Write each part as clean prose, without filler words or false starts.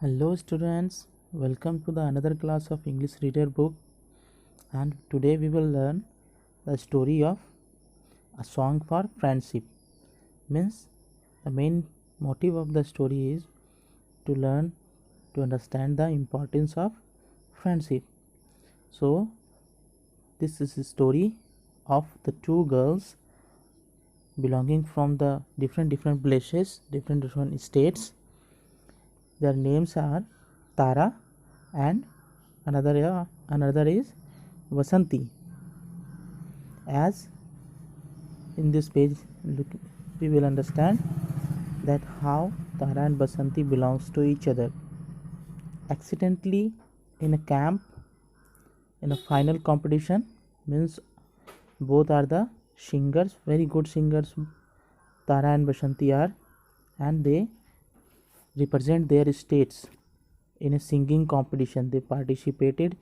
Hello students, welcome to the another class of English reader book, and today we will learn the story of a song for friendship. Means the main motive of the story is to learn to understand the importance of friendship. So this is a story of the two girls belonging from the different places, different states. Their names are Tara and another is Vasanti. As in this page, look, we will understand that how Tara and Vasanti belongs to each other. Accidentally in a camp, in a final competition, means both are the singers, very good singers. Tara and Vasanti are, and they represent their states in a singing competition. They participated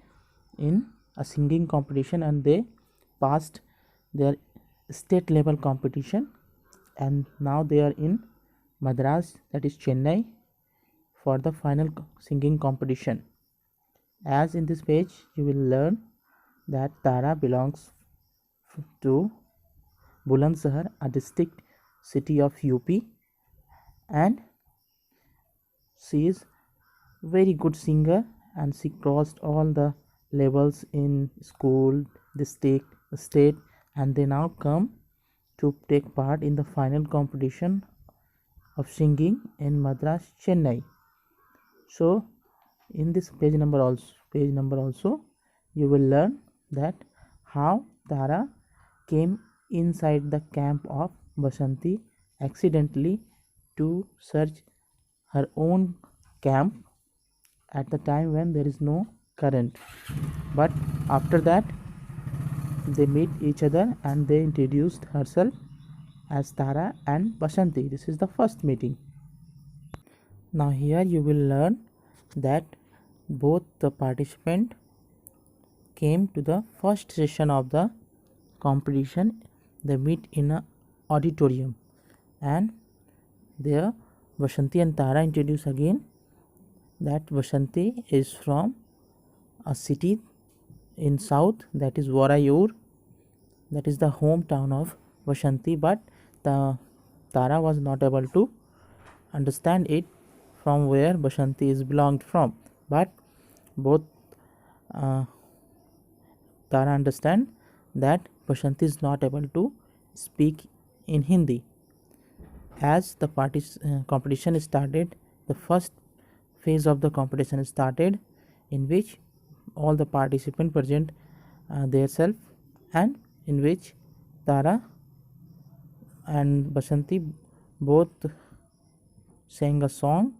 in a singing competition and they passed their state level competition, and now they are in Madras, that is Chennai, for the final singing competition. As in this page you will learn that Tara belongs to Bulandshahr, a district city of UP, and she is very good singer and she crossed all the levels in school, district, state, and they now come to take part in the final competition of singing in Madras, Chennai. So in this page number also you will learn that how Tara came inside the camp of Vasanti accidentally to search her own camp at the time when there is no current, but after that they meet each other and they introduced herself as Tara and Vasanti. This is the first meeting. Now here you will learn that both the participant came to the first session of the competition. They meet in a auditorium, and there Vasanti and Tara introduce again that Vasanti is from a city in south, that is Warayur, that is the hometown of Vasanti, but the Tara was not able to understand it from where Vasanti is belonged from, but both uh, Tara understand that Vasanti is not able to speak in Hindi. As the competition started, the first phase of the competition started, in which all the participants present their self, and in which Tara and Vasanti both sang a song,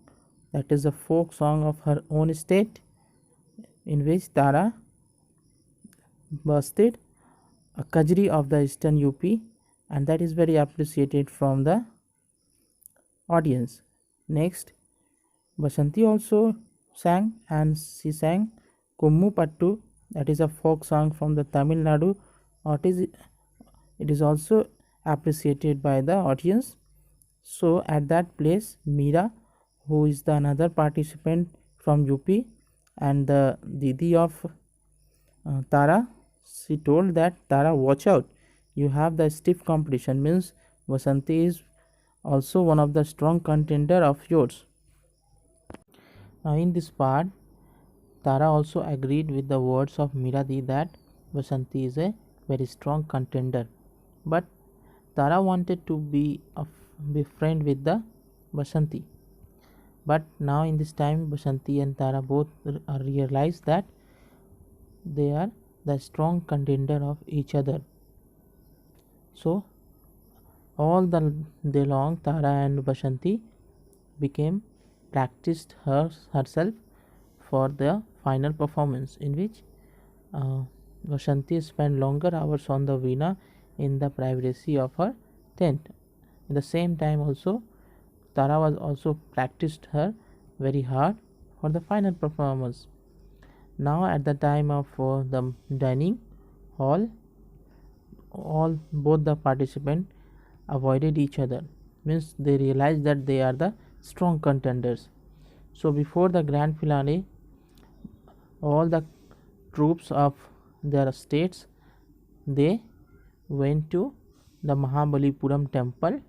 that is a folk song of her own state, in which Tara busted a kajri of the eastern UP, and that is very appreciated from the audience. Next, Vasanti also sang, and she sang Kummu Pattu, that is a folk song from the Tamil Nadu. It is also appreciated by the audience. So at that place, Meera, who is the another participant from UP and the Didi of Tara, she told that Tara, watch out, you have the stiff competition, means Vasanti is also one of the strong contender of yours. Now in this part, Tara also agreed with the words of Miradi that Vasanti is a very strong contender, but Tara wanted to be friend with the Vasanti. But now in this time, Vasanti and Tara both realized that they are the strong contender of each other. So all the day long, Tara and Vasanti became practiced herself for the final performance, in which Vasanti spent longer hours on the veena in the privacy of her tent. In the same time also, Tara was also practiced her very hard for the final performance. Now at the time of the dining hall, all both the participants avoided each other, means they realized that they are the strong contenders. So before the grand finale, all the troops of their states, they went to the Mahabalipuram temple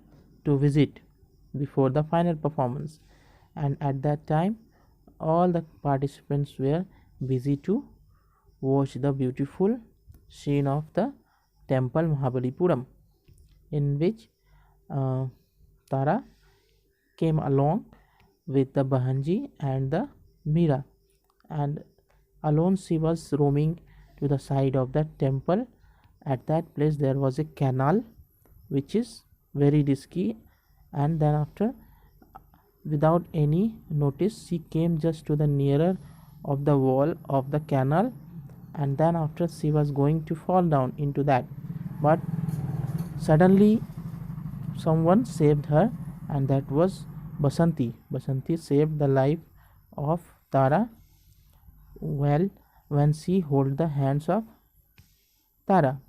to visit before the final performance, and at that time all the participants were busy to watch the beautiful scene of the temple Mahabalipuram, in which uh, Tara came along with the Bahanji and the Mira, and alone she was roaming to the side of the temple. At that place there was a canal which is very risky, and then after, without any notice, she came just to the nearer of the wall of the canal, and then after she was going to fall down into that, but suddenly someone saved her, and that was Basanti saved the life of Tara, well, when she held the hands of Tara.